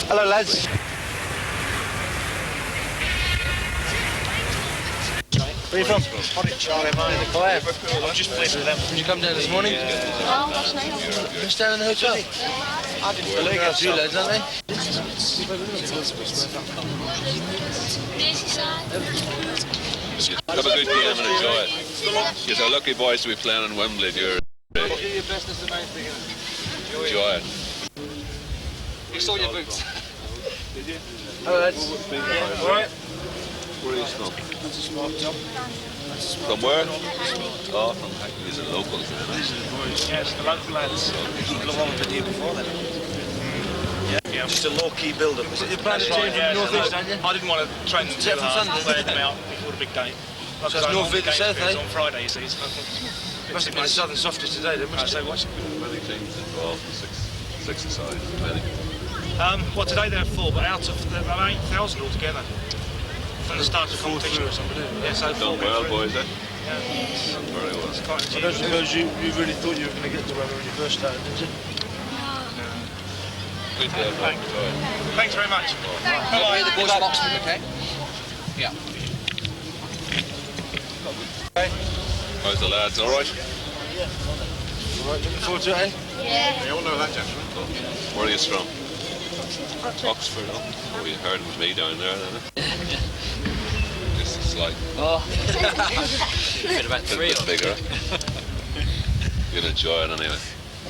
Hello, lads. Where are you from? Charlie, I'm just playing with them. Did you come down this morning? Oh, last night. Just down in the hotel? I didn't believe it. Two lads, aren't they? Have a good game and enjoy it. You're so lucky boys to be playing in Wembley. You're do your best as the main thing. enjoy it. You saw your boots. Did you? Hello, lads. Yeah, all right. Where are you from? That's a smart job. From where? Oh, from these are locals. Yes, the local lads. People have wanted to do before then. Yeah. Just a low-key build-up. Is it your plan to change from North East, aren't you? I didn't want to train them too hard, play them out before the big game. So it's North East to South, eh? On Friday, you see. So Must have been Southern Softies today, then, must so what's Many teams involved, six aside, many. well, today there are 4, but out of the 8,000 altogether from the start of the competition. Yeah, so Done well, boys, eh? Yeah. Very well. It's quite I don't suppose you really thought you were going to get to Wembley when you first started, did you? Good day, mate. Enjoy it. Thanks very much. Bye. The boys from Oxford, okay? Yeah. How's the lads, all right? All right, looking forward to it, eh? Yeah. We all know that, gentlemen. Where are you from? Oxford, oh. We heard it was me down there, then. This is like... Oh. Been about 3 a bit bigger. You'll enjoy it anyway.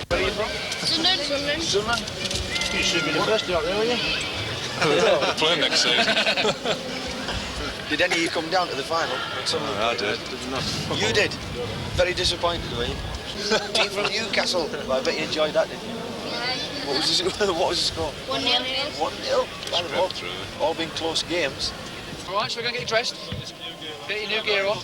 Where are you from? Sunderland. Sunderland? You should be university out there, were you? We're playing next season. Did any of you come down to the final? I did. You did? Very disappointed, were you? Team from Newcastle. Well, I bet you enjoyed that, didn't you? What was the score? 1-0. 1-0. All been close games. All right, so we're going to get you dressed. Get your new gear on.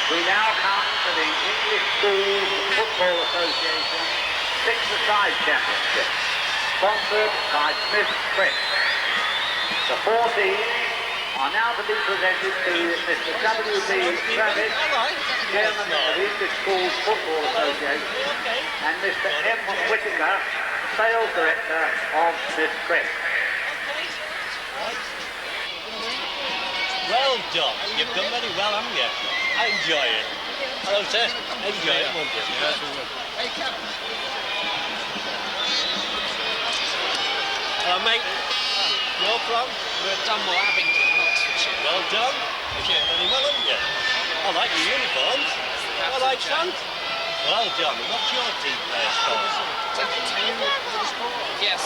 We now come to the English Schools Football Association Six-a-Side Championship, sponsored by Smith Crick. The 4 teams are now to be presented to Mr. W.B. Travis, Chairman of the English Schools Football Association, and Mr. M. Whittaker, Sales Director of Smith Crick. Well done. You've done very well, haven't you? I enjoy it. Hello, sir. Enjoy it, won't you? Hey, Captain. Hello, mate. You're from? We're Dunmore, Abington, Oxfordshire. Well done. You've done very well, haven't you? I like your uniforms. I like Sam. Well done. What's your team player score? Yes,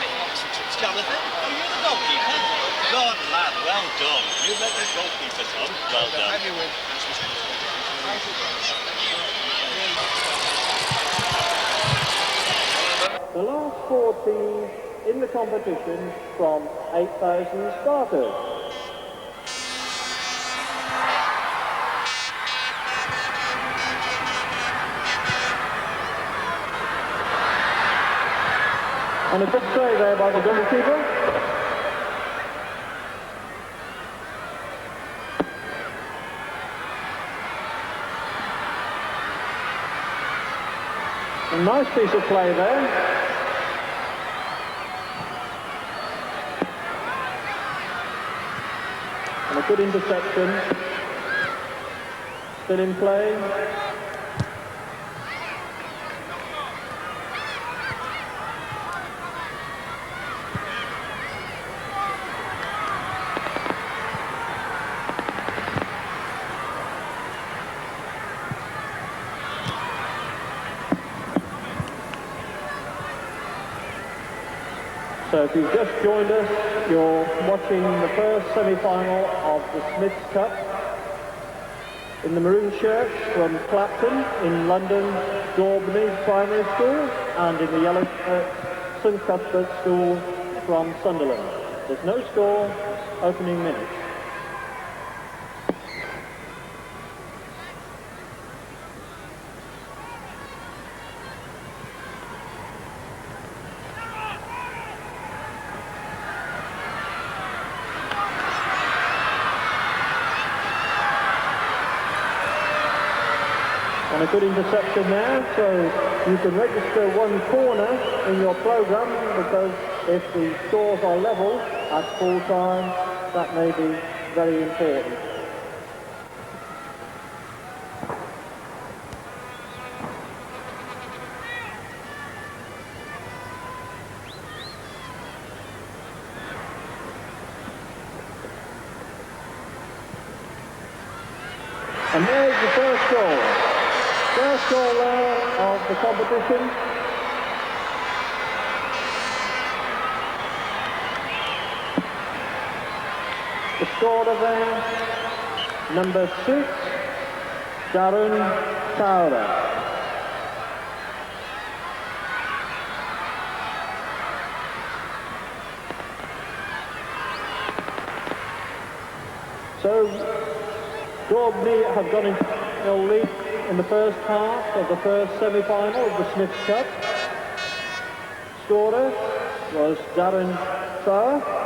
take Oxfordshire. Jonathan, are you the goalkeeper? Good lad, well done. You make the goalkeeper, son. Well done. The last 4 teams in the competition from 8,000 starters. And a good save there by the goalkeeper. A nice piece of play there. And a good interception. Still in play. So if you've just joined us, you're watching the first semi-final of the Smiths Cup in the maroon shirts from Clapton in London, Daubney Primary School, and in the yellow shirts, St Cuthbert School from Sunderland. There's no score, opening minutes. And a good interception there, so you can register 1 corner in your programme, because if the scores are level at full time, that may be very important. And there's the first goal. First goal there of the competition. The scorer there, number 6, Darren Towler. So, Daubney have gone into the lead in the first half of the first semi-final of the Smiths Cup. Scorer was Darren Towler.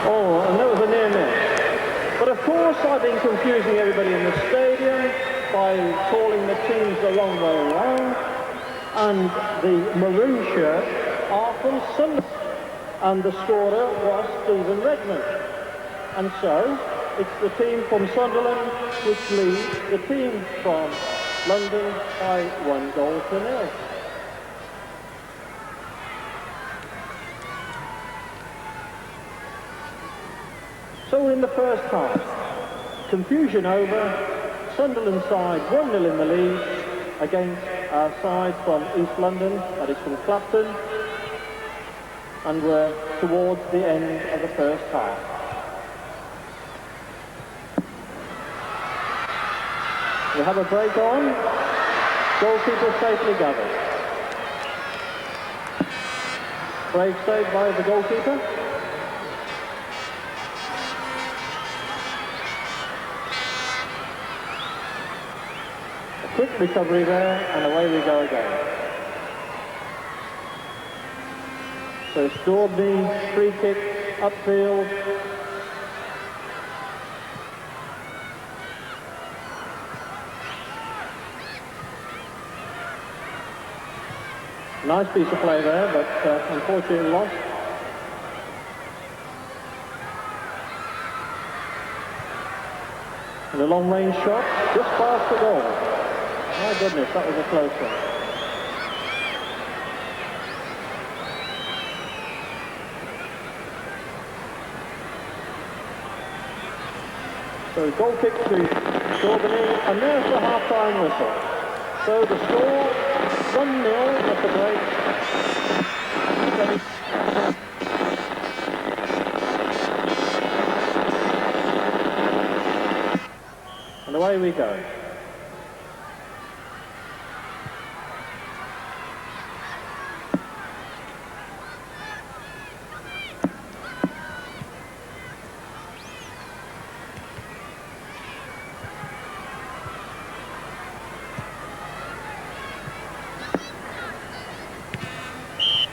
Oh, and that was a near miss. But of course I've been confusing everybody in the stadium by calling the teams the wrong way around. And the maroon shirt are from Sunderland. And the scorer was Stephen Redmond. And so it's the team from Sunderland which leads the team from London by 1-0. So in the first half, confusion over, Sunderland side 1-0 in the lead against our side from East London, that is from Clapton, and we're towards the end of the first half. We have a break on, goalkeeper safely gathered. Break saved by the goalkeeper. Quick recovery there, and away we go again. So it's Daubney, free kick, upfield. Nice piece of play there, but unfortunately lost. And a long-range shot, just past the goal. My goodness, that was a close one. So goal kick to Daubney, and there's the half-time whistle. So the score, 1-0 at the break. And away we go.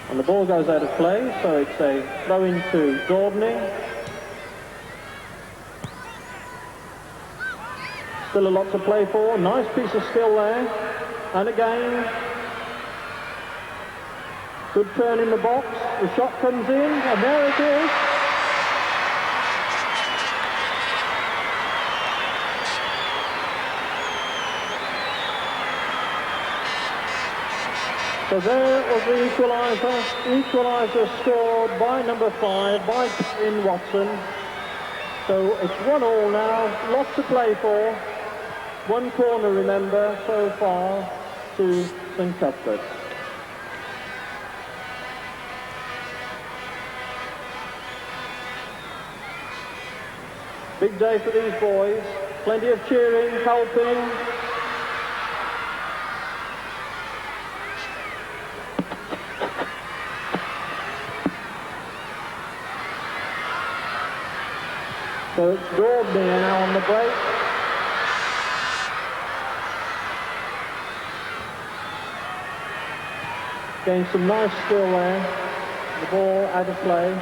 And the ball goes out of play, so it's a throw into Daubney. Still a lot to play for. Nice piece of skill there. And again, good turn in the box. The shot comes in, and there it is. So there was the equaliser. Equaliser scored by number 5, by in Watson. So it's 1-1 now, lots to play for. One corner, remember, so far to St Cuthbert. Big day for these boys. Plenty of cheering, helping. So it's Daubney now on the break. Getting some nice skill there. The ball out of play.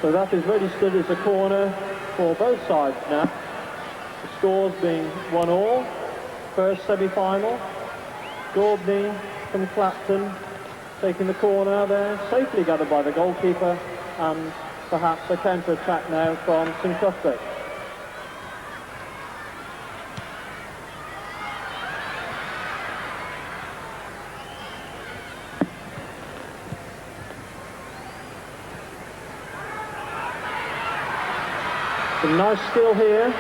So that is registered as a corner for both sides now. The scores being 1-1. First semi-final. Daubney from Clapton taking the corner there, safely gathered by the goalkeeper, and perhaps a counter-attack now from St Cuthbert. Some nice skill here.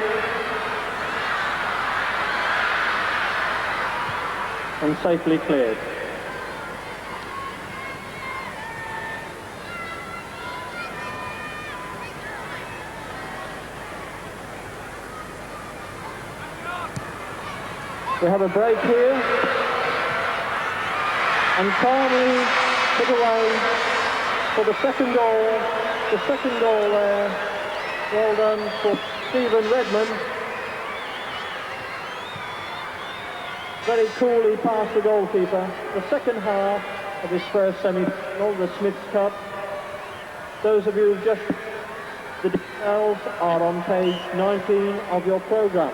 And safely cleared. We have a break here, and calmly put away for the second goal. The second goal there. Well done for Stephen Redmond. Very coolly past the goalkeeper. The second half of this first semi-final, the Smiths Cup. Those of you who've just... The details are on page 19 of your programme.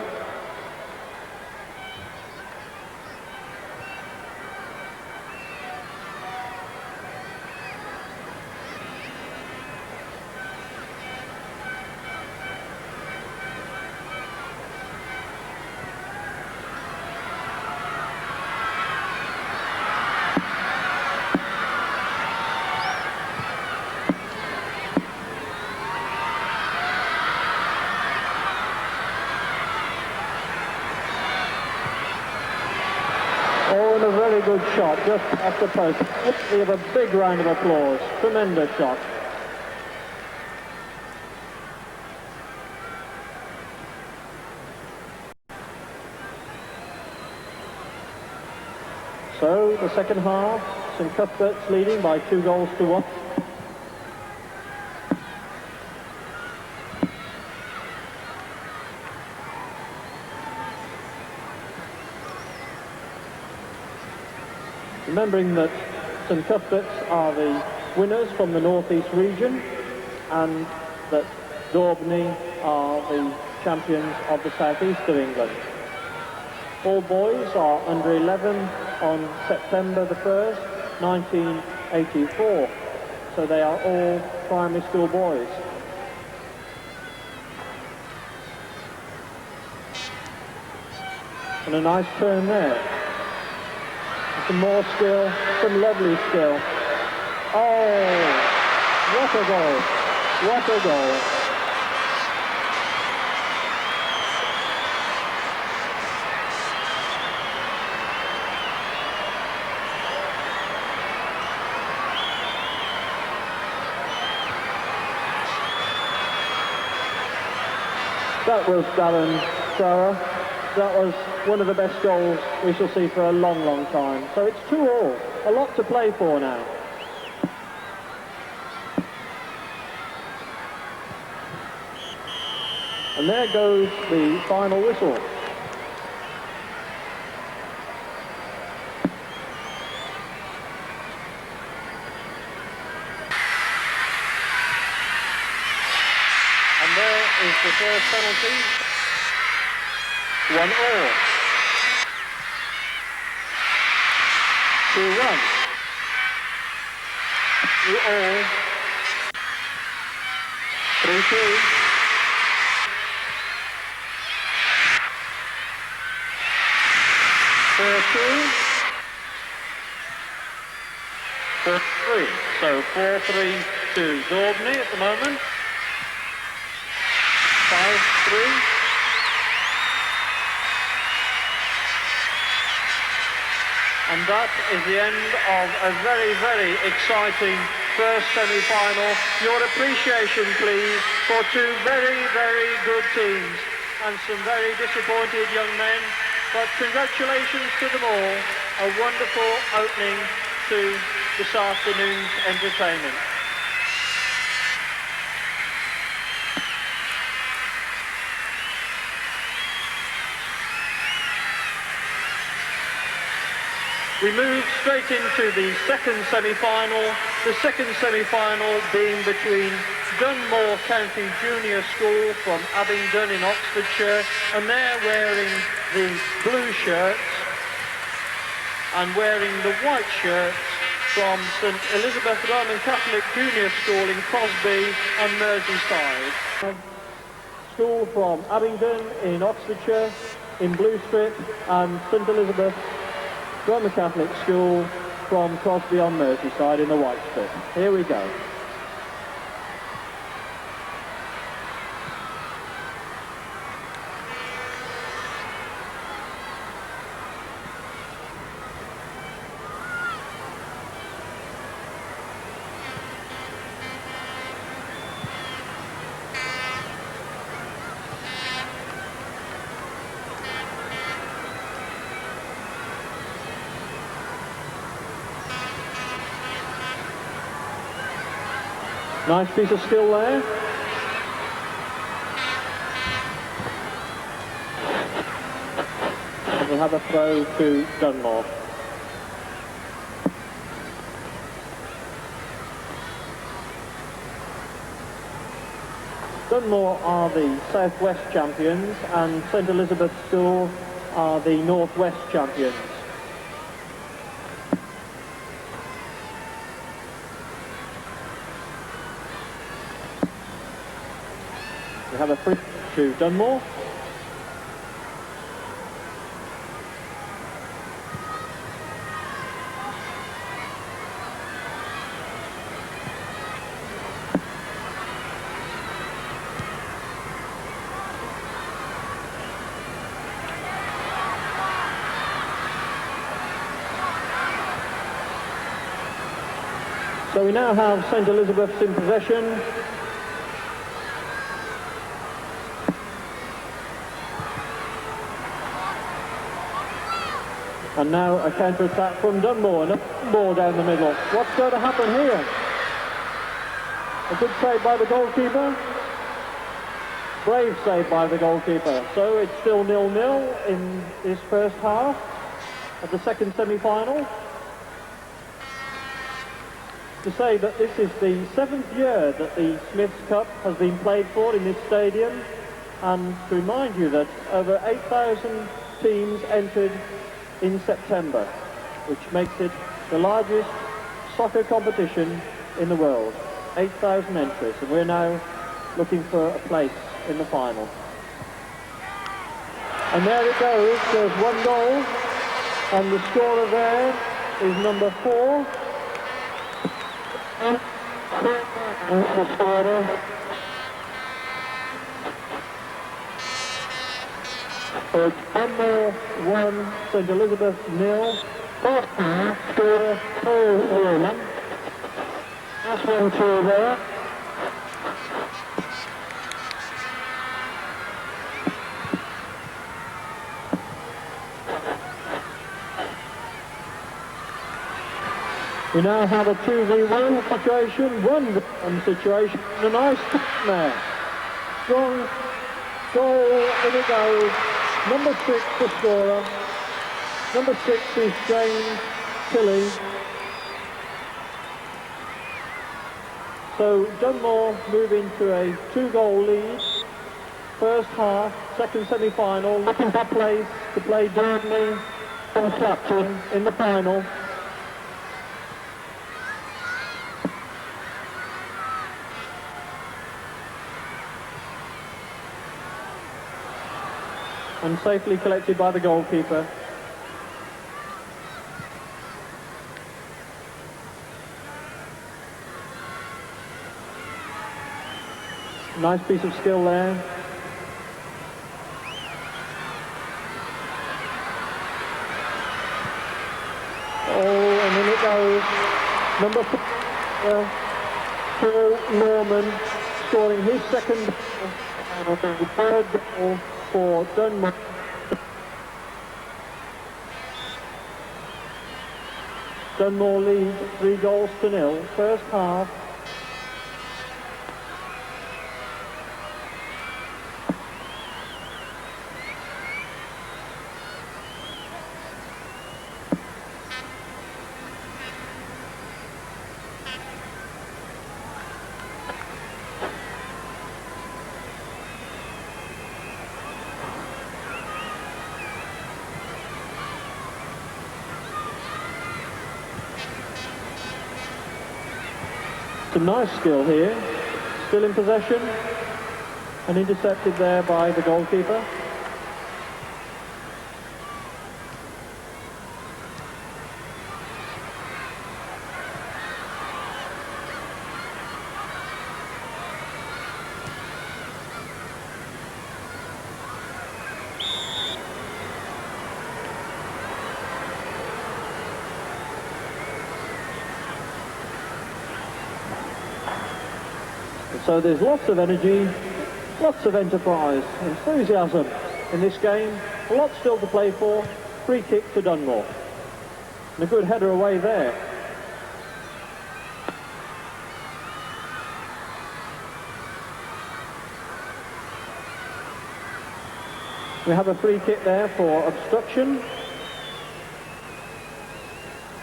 Oh, and a very good shot, just off the post. We have a big round of applause. Tremendous shot. So, the second half, St Cuthbert's leading by 2-1. Remembering that St Cuthbert's are the winners from the North East region and that Daubney are the champions of the South East of England. All boys are under 11 on September the 1st, 1984. So they are all primary school boys. And a nice turn there. Some more skill, some lovely skill. Oh, what a goal, what a goal. That was Darren Thrower. That was one of the best goals we shall see for a long, long time. So it's 2-2, a lot to play for now. And there goes the final whistle. And there is the first penalty. 1-1. 2-1. 2-all. 3-2. 4-2. 4-3. So 4-3 to Daubney at the moment. 5-3. And that is the end of a very, very exciting first semi-final. Your appreciation, please, for two very, very good teams and some very disappointed young men. But congratulations to them all. A wonderful opening to this afternoon's entertainment. We move straight into the second semi-final. The second semi-final being between Dunmore County Junior School from Abingdon in Oxfordshire, and they're wearing the blue shirts, and wearing the white shirts from St Elizabeth Roman Catholic Junior School in Crosby on Merseyside. School from Abingdon in Oxfordshire in blue strip, and St Elizabeth Roman Catholic School from Crosby on Merseyside in the white strip. Here we go. Nice piece of skill there. And we'll have a throw to Dunmore. Dunmore are the Southwest champions and St Elizabeth School are the Northwest champions. We have a free to Dunmore. So we now have St Elizabeth's in possession. And now a counter-attack from Dunmore, and a ball down the middle. What's going to happen here? A good save by the goalkeeper. Brave save by the goalkeeper. So it's still 0-0 in this first half of the second semi-final. To say that this is the 7th year that the Smiths Cup has been played for in this stadium, and to remind you that over 8,000 teams entered in September, which makes it the largest soccer competition in the world. 8,000 entries, and we're now looking for a place in the final. And there it goes. There's one goal, and the scorer there is number 4. The scorer. It's Dunmore 1, St Elizabeth 0. Scorer 2-1. That's 1-2 there. We now have a 2v1 situation, one situation, a nice there. Strong goal, in it goes. Number 6, the scorer. Number 6 is James Tilley. So Dunmore move into a 2-goal lead. First half, second semi-final, looking for place to play Burnley and Clapton in the final. And safely collected by the goalkeeper. Nice piece of skill there. Oh, and in it goes. Number 4, Paul Norman, scoring his second goal, the third goal for Dunmore. Dunmore leads 3-0, first half. Some nice skill here, still in possession, and intercepted there by the goalkeeper. So there's lots of energy, lots of enterprise, enthusiasm in this game. A lot still to play for. Free kick to Dunmore. And a good header away there. We have a free kick there for obstruction.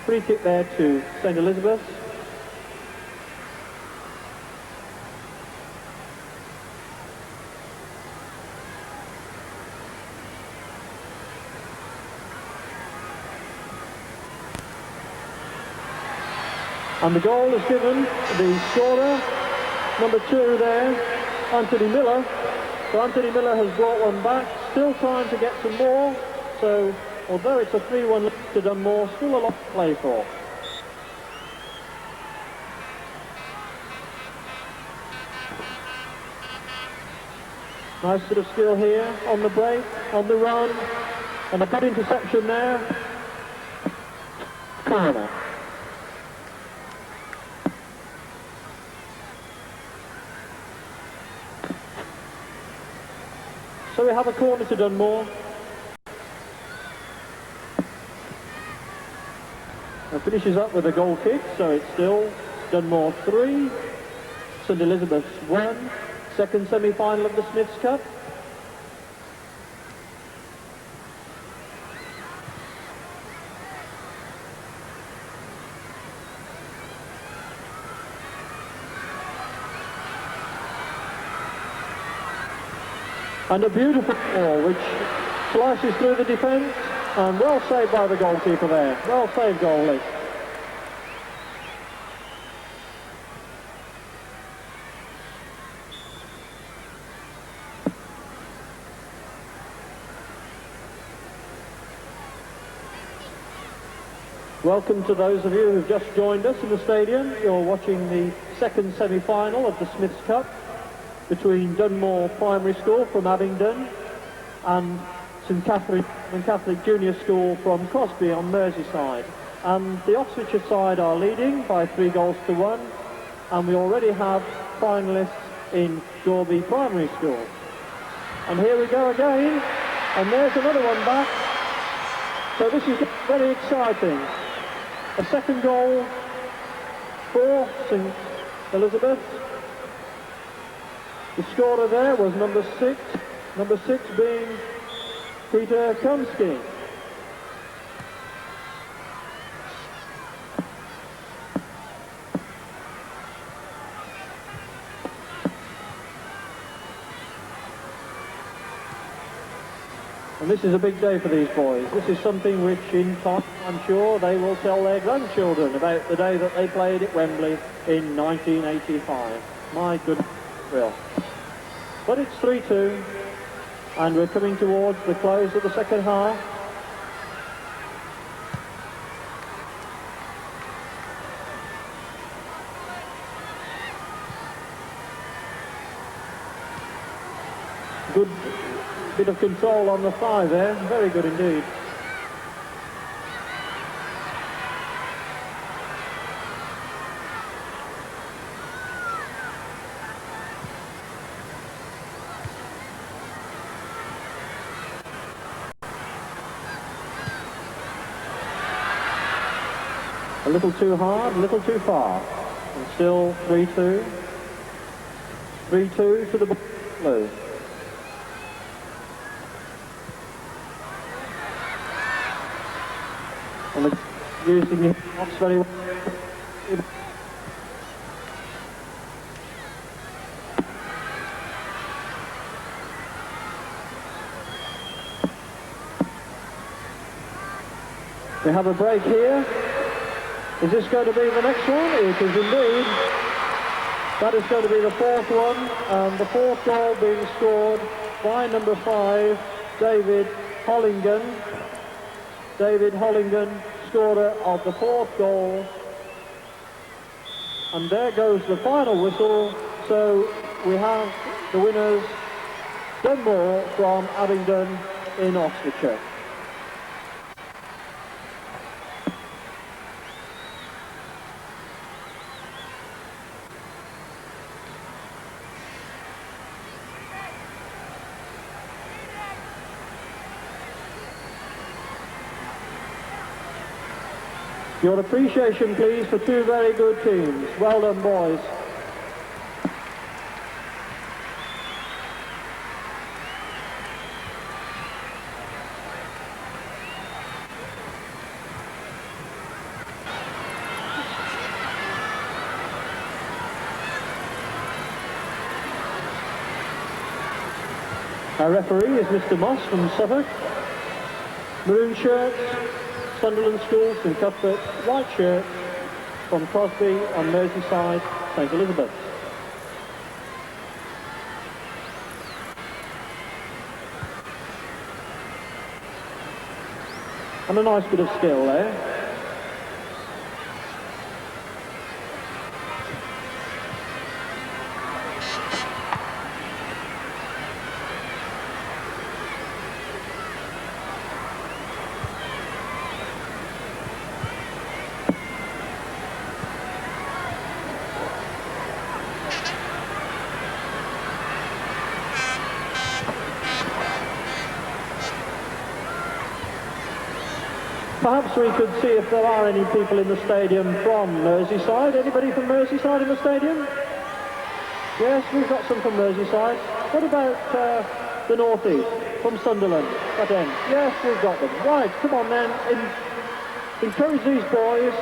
Free kick there to St Elizabeth. And the goal is given the scorer, number 2 there, Anthony Miller. So Anthony Miller has brought one back, still trying to get some more. So although it's a 3-1 lead to Dunmore, still a lot to play for. Nice bit of skill here on the break, on the run, and a good interception there. Corner. So we have a corner to Dunmore. And finishes up with a goal kick, so it's still Dunmore 3, St Elizabeth's 1, second semi-final of the Smiths Cup. And a beautiful ball which slices through the defence, and well saved by the goalkeeper there. Well saved, goalie. Welcome to those of you who've just joined us in the stadium. You're watching the second semi-final of the Smiths Cup between Dunmore Primary School from Abingdon and St Catherine and Catholic Junior School from Crosby on Merseyside. And the Oxfordshire side are leading by 3 goals to 1, and we already have finalists in Gorby Primary School. And here we go again, and there's another one back. So this is very exciting. A second goal for St Elizabeth. The scorer there was number 6 being Peter Kumsky. And this is a big day for these boys. This is something which in time, I'm sure, they will tell their grandchildren about the day that they played at Wembley in 1985. My good thrill. But it's 3-2, and we're coming towards the close of the second half. Good bit of control on the thigh there, very good indeed. A little too hard, a little too far. And still 3-2. 3-2 to the Blues. And the using the box very well. We have a break here. Is this going to be the next one? It is indeed. That is going to be the 4th one, and the 4th goal being scored by number 5, David Hollingen. David Hollingen, scorer of the 4th goal. And there goes the final whistle. So we have the winners, Dunmore from Abingdon in Oxfordshire. Your appreciation, please, for 2 very good teams. Well done, boys. Our referee is Mr. Moss from Suffolk. Maroon shirts, Sunderland School, St Cuthbert. White shirts from Crosby on Merseyside, St Elizabeth. And a nice bit of skill there. Perhaps we could see if there are any people in the stadium from Merseyside. Anybody from Merseyside in the stadium? Yes, we've got some from Merseyside. What about the North East, from Sunderland, that end? Yes, we've got them. Right, come on then. Encourage these boys.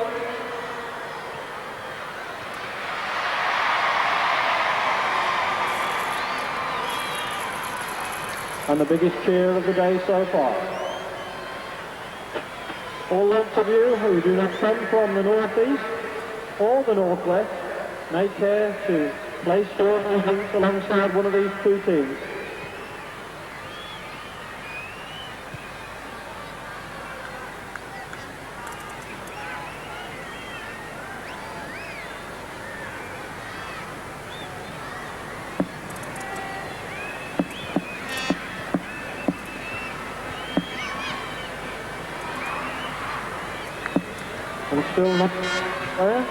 And the biggest cheer of the day so far. All those of you who do not come from the northeast or the northwest, make care to place your allegiance alongside one of these two teams. And still not there.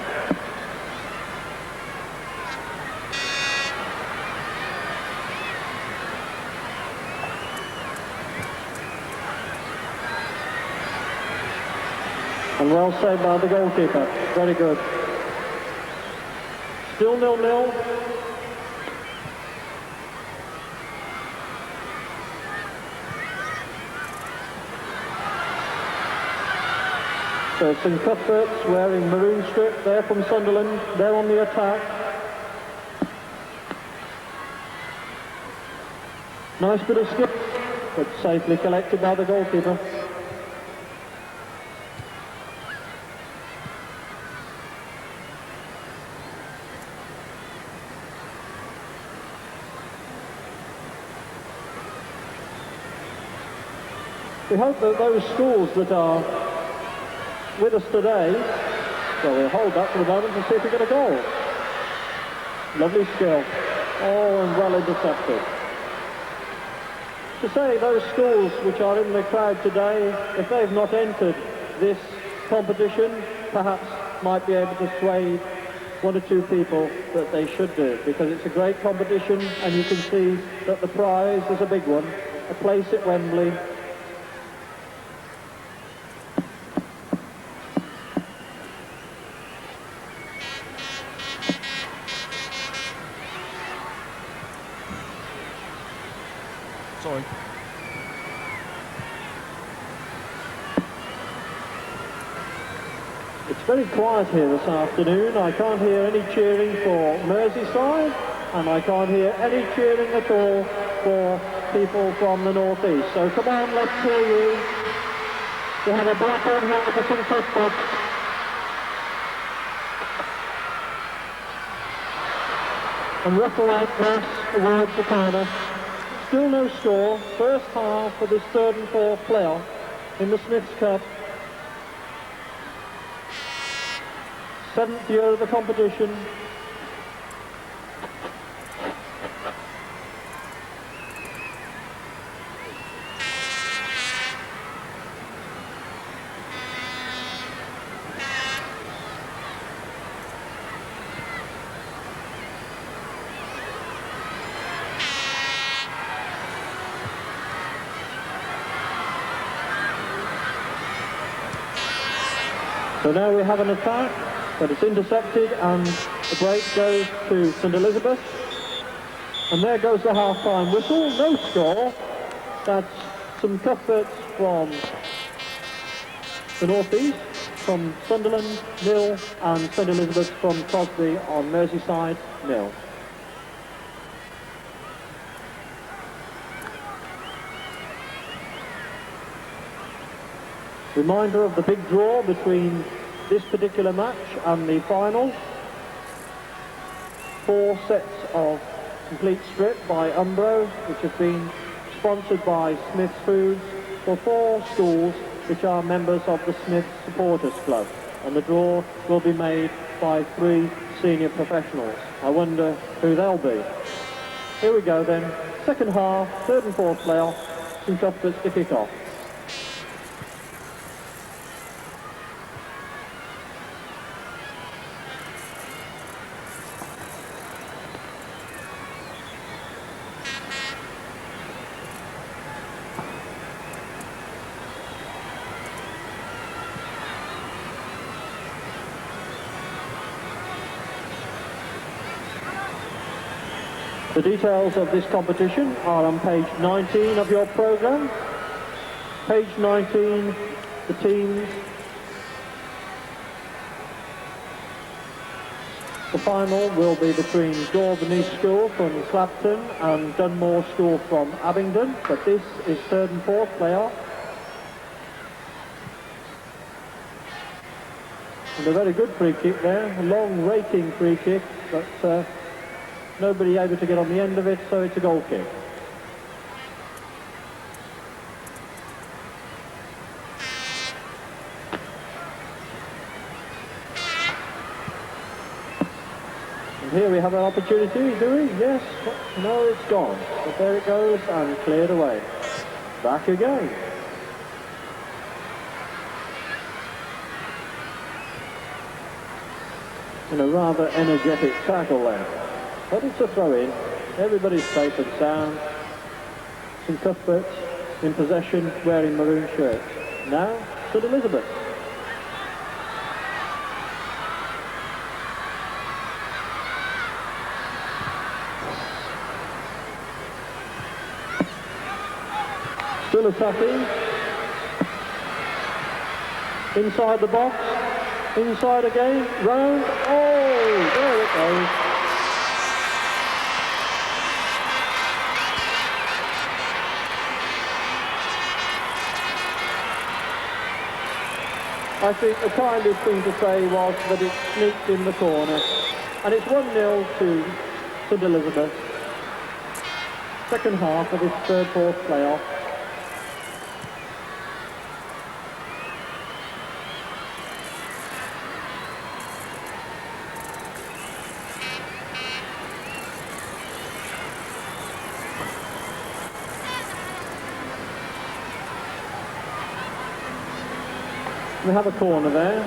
And well saved by the goalkeeper. Very good. Still 0-0. So St Cuthbert's wearing maroon strip there from Sunderland. They're on the attack. Nice bit of skip, but safely collected by the goalkeeper. We hope that those schools that are with us today, well, we'll hold that for the moment to see if we get a goal. Lovely skill. Oh, and well intercepted. To say those schools which are in the crowd today, if they've not entered this competition, perhaps might be able to sway one or two people that they should do, because it's a great competition and you can see that the prize is a big one, a place at Wembley. Sorry. It's very quiet here this afternoon. I can't hear any cheering for Merseyside, and I can't hear any cheering at all for people from the northeast. So come on, let's hear you. We have a black on here for St Cuthbert. And referee press towards the corner. Still no score. First half for this third and fourth playoff in the Smiths Cup. 7th year of the competition. So now we have an attack, but it's intercepted and the break goes to St Elizabeth. And there goes the half-time whistle. No score. That's St Cuthbert's from the northeast, from Sunderland 0, and St Elizabeth's from Crosby on Merseyside 0. Reminder of the big draw between this particular match and the final. 4 sets of complete strip by Umbro, which have been sponsored by Smith's Foods for 4 schools which are members of the Smiths Supporters Club. And the draw will be made by 3 senior professionals. I wonder who they'll be. Here we go then. Second half, third and fourth playoff. St Cuthbert's to kick off. The details of this competition are on page 19 of your programme. Page 19, the teams. The final will be between Daubeny School from Clapton and Dunmore School from Abingdon, but this is third and fourth playoff. And a very good free kick there, a long raking free kick, but nobody able to get on the end of it, so it's a goal kick. And here we have an opportunity, do we? Yes. No, it's gone. But there it goes and cleared away. Back again. And a rather energetic tackle there. But it's a throw-in. Everybody's safe and sound. St Cuthbert in possession, wearing maroon shirts. Now, St Elizabeth. Still attacking. Inside the box. Inside again. Round. Oh, there it goes. I think the kindest thing to say was that it sneaked in the corner. And it's 1-0 to St Elizabeth. Second half of this third-fourth playoff. We have a corner there.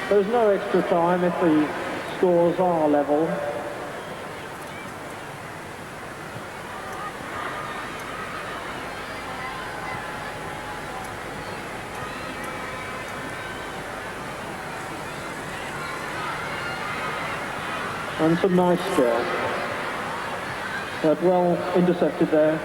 There's no extra time if the scores are level. And some nice scare. But well intercepted there.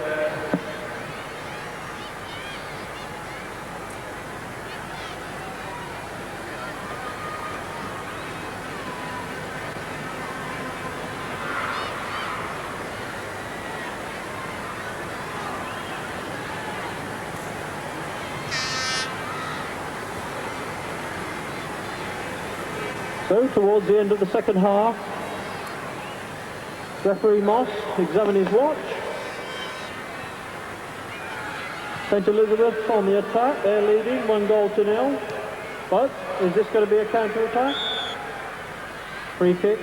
So, towards the end of the second half, referee Moss examines his watch. St Elizabeth on the attack, they're leading 1-0. But, is this going to be a counter-attack? Free kick.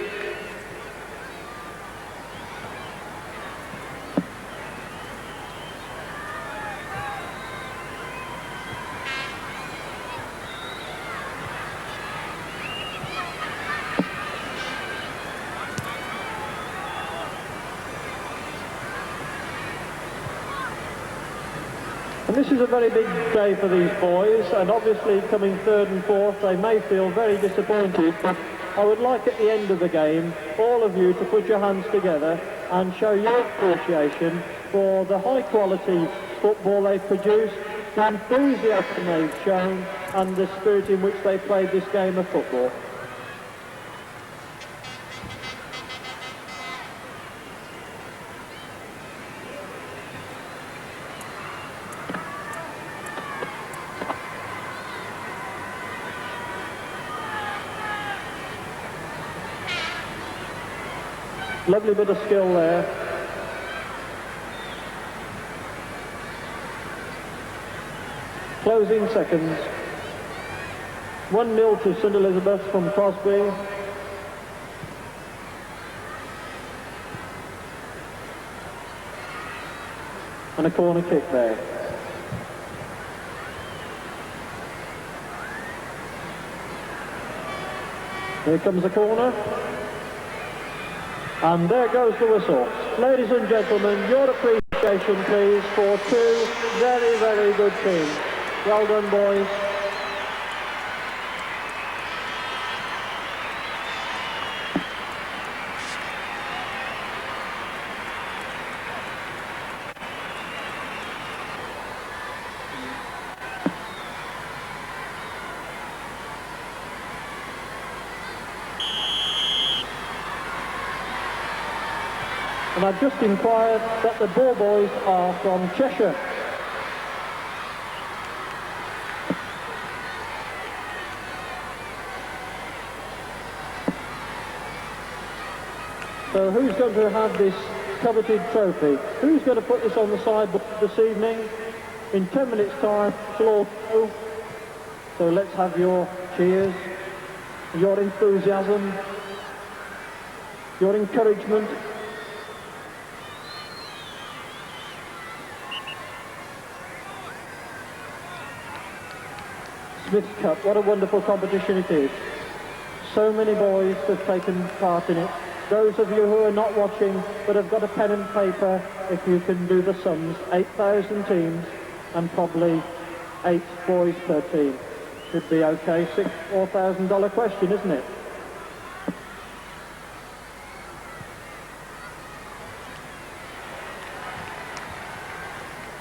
And this is a very big day for these boys, and obviously coming third and fourth they may feel very disappointed, but I would like at the end of the game all of you to put your hands together and show your appreciation for the high quality football they've produced, the enthusiasm they've shown and the spirit in which they played this game of football. Lovely bit of skill there. Closing seconds. 1-0 to St Elizabeth from Crosby. And a corner kick there. Here comes the corner. And there goes the whistle. Ladies and gentlemen, your appreciation please for two very, very good teams. Well done, boys. And I've just inquired that the ball boys are from Cheshire. So who's going to have this coveted trophy? Who's going to put this on the sideboard this evening? In 10 minutes' time, it'll all go. So let's have your cheers, your enthusiasm, your encouragement. Smith's Cup, what a wonderful competition it is. So many boys have taken part in it. Those of you who are not watching but have got a pen and paper, if you can do the sums, 8,000 teams and probably 8 boys per team. Should be okay. $4,000 question, isn't it?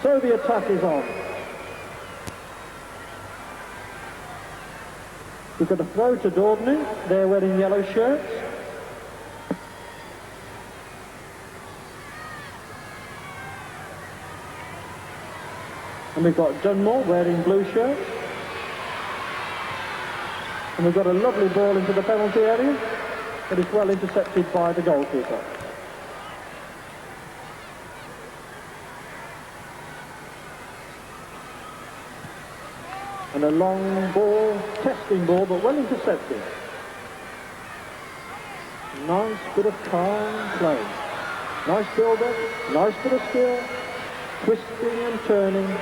So the attack is on. We've got a throw to Daubney. They're wearing yellow shirts. And we've got Dunmore wearing blue shirts. And we've got a lovely ball into the penalty area, but it's well intercepted by the goalkeeper. And a long ball, testing ball, but well intercepted. Nice bit of calm play. Nice build-up, nice bit of skill, twisting and turning.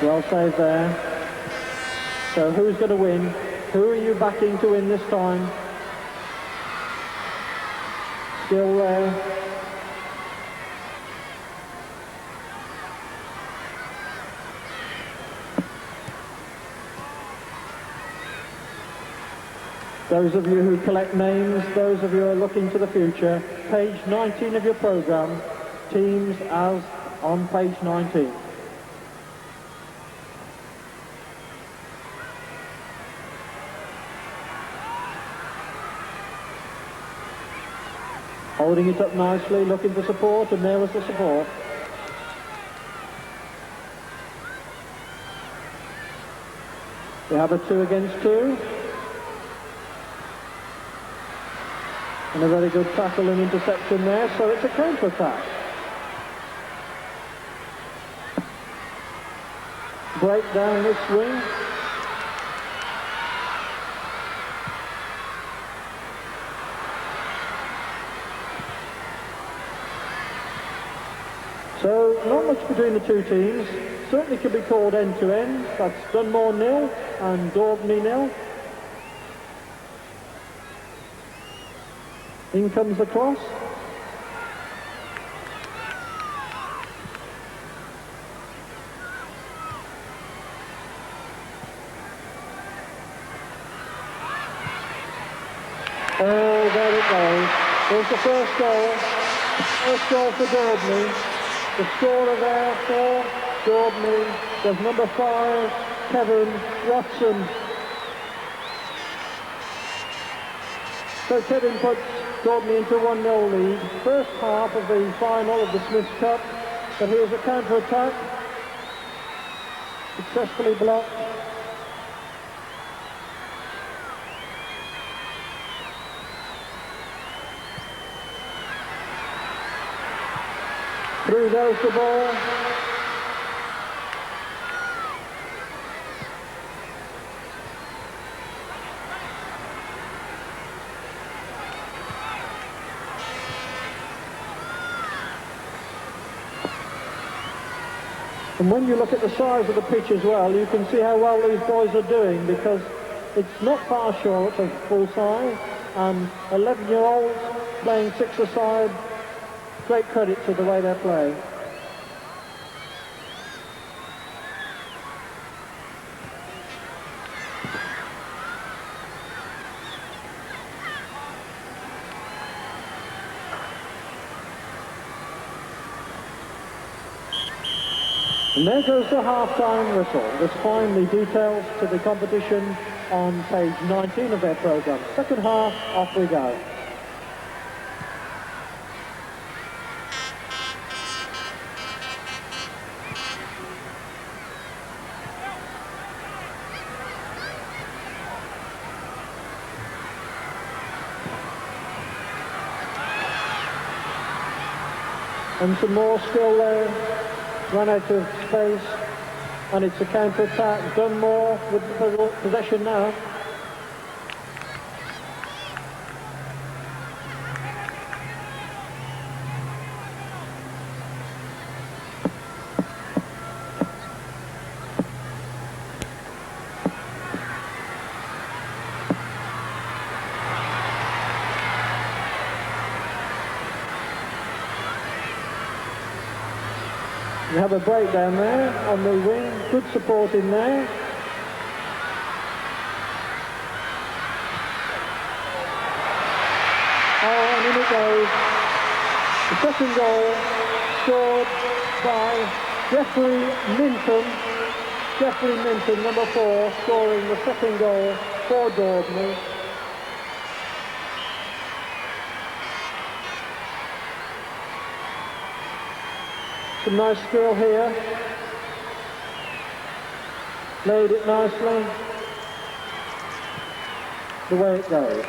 Well saved there. So who's going to win? Who are you backing to win this time? Still there. Those of you who collect names, those of you who are looking to the future, page 19 of your programme, teams as on page 19. Holding it up nicely, looking for support, and there was the support. We have a 2 against 2. And a very good tackle and interception there, so it's a counter-attack. Break down this swing. So, not much between the two teams. Certainly can be called end-to-end. That's Dunmore 0 and Daubney 0. In comes the cross. Oh, there it goes. There's the first goal. First goal for Daubney. The scorer there for Daubney was number 5, Kevin Watson. So Kevin puts Daubney into 1-0 lead. First half of the final of the Smith's Cup. But here's a counter-attack. Successfully blocked. Through goes the ball. And when you look at the size of the pitch as well, you can see how well these boys are doing, because it's not far short of full size, and 11-year-olds playing 6-a-side, great credit to the way they're playing. And there goes the half-time whistle. Let's find the details to the competition on page 19 of their programme. Second half, off we go. And some more skill there, run out of space, and it's a counter-attack. Dunmore with possession now. You have a breakdown there on the wing, good support in there. Oh, and in it goes. The second goal scored by Jeffrey Minton. Jeffrey Minton, number 4, scoring the second goal for Daubney. Some nice skill here. Laid it nicely. The way it goes.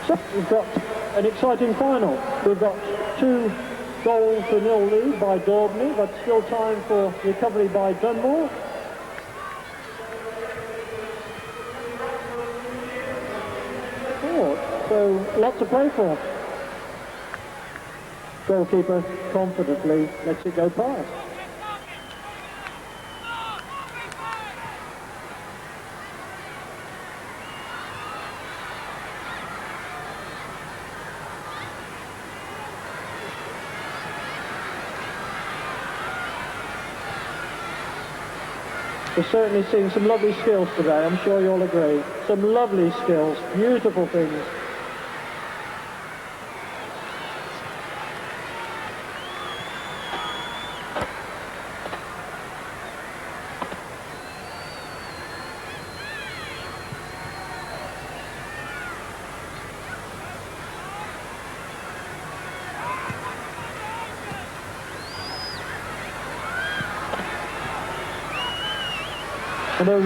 So we've got an exciting final. We've got 2-0 lead by Daubney, but still time for recovery by Dunmore. Oh, so lots to play for. Goalkeeper confidently lets it go past. We're certainly seeing some lovely skills today, I'm sure you'll agree. Some lovely skills, beautiful things. And a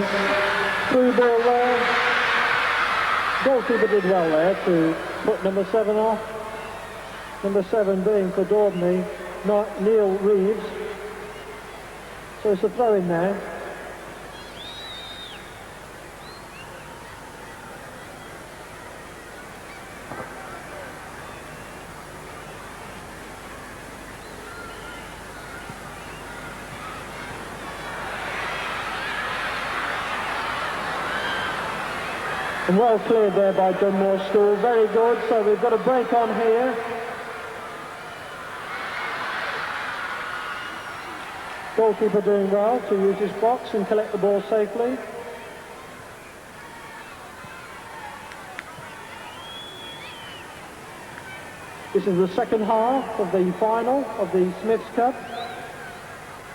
through ball there. Goalkeeper did well there to put number 7 off. Number 7 being for Daubney, not Neil Reeves. So it's a throw in there. And well cleared there by Dunmore School, very good. So we've got a break on here. Goalkeeper doing well to use his box and collect the ball safely. This is the second half of the final of the Smiths Cup.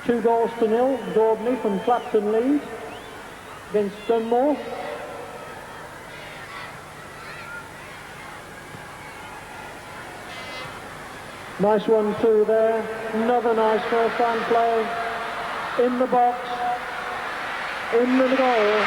2-0 Daubney from Clapton lead against Dunmore. Nice 1-2 there. Another nice first time play. In the box. In the goal.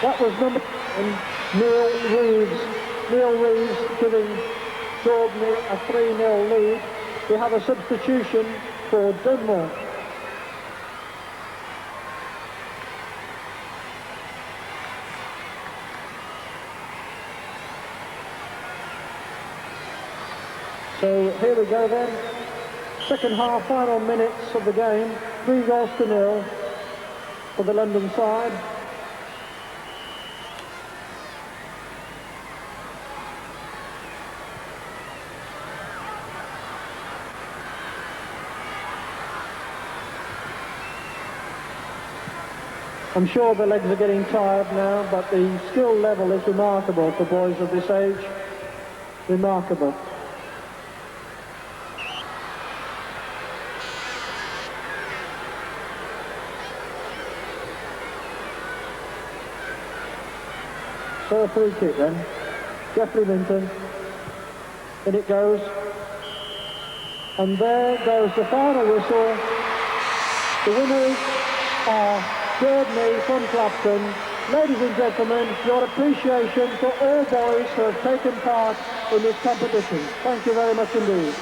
That was number and Neil Reeves. Neil Reeves giving Daubney a 3-0 lead. We have a substitution for Dunmore. So here we go then, second half, final minutes of the game, 3-0 for the London side. I'm sure the legs are getting tired now, but the skill level is remarkable for boys of this age. Remarkable. So a free kick then. Geoffrey Minton. In it goes. And there goes the final whistle. The winners are Gerdney from Clapton. Ladies and gentlemen, your appreciation for all boys who have taken part in this competition. Thank you very much indeed.